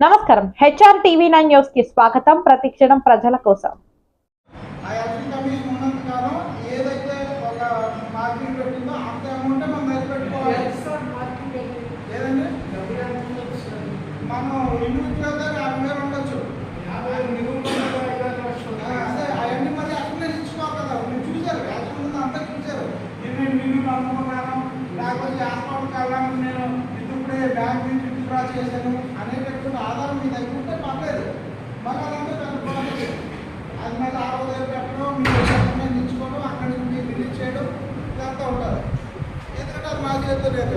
నమస్కారం. HR TV9 news కి స్వాగతం. ప్రతిక్షణం ప్రజల కోసం. బ్యాంక్ నుంచి విత్డ్రా చేశాను అనేటటువంటి ఆధారం మీ దగ్గర ఉంటే పర్లేదు. మళ్ళీ అదంతా పెద్ద ప్రాజెక్ట్. అది మళ్ళీ 60,000 పెట్టడం, మీరు ఇచ్చుకోవడం, అక్కడి నుంచి రిలీజ్ చేయడం ఇదంతా ఉంటుంది. ఎందుకంటే అది మా చేతిలో లేదు.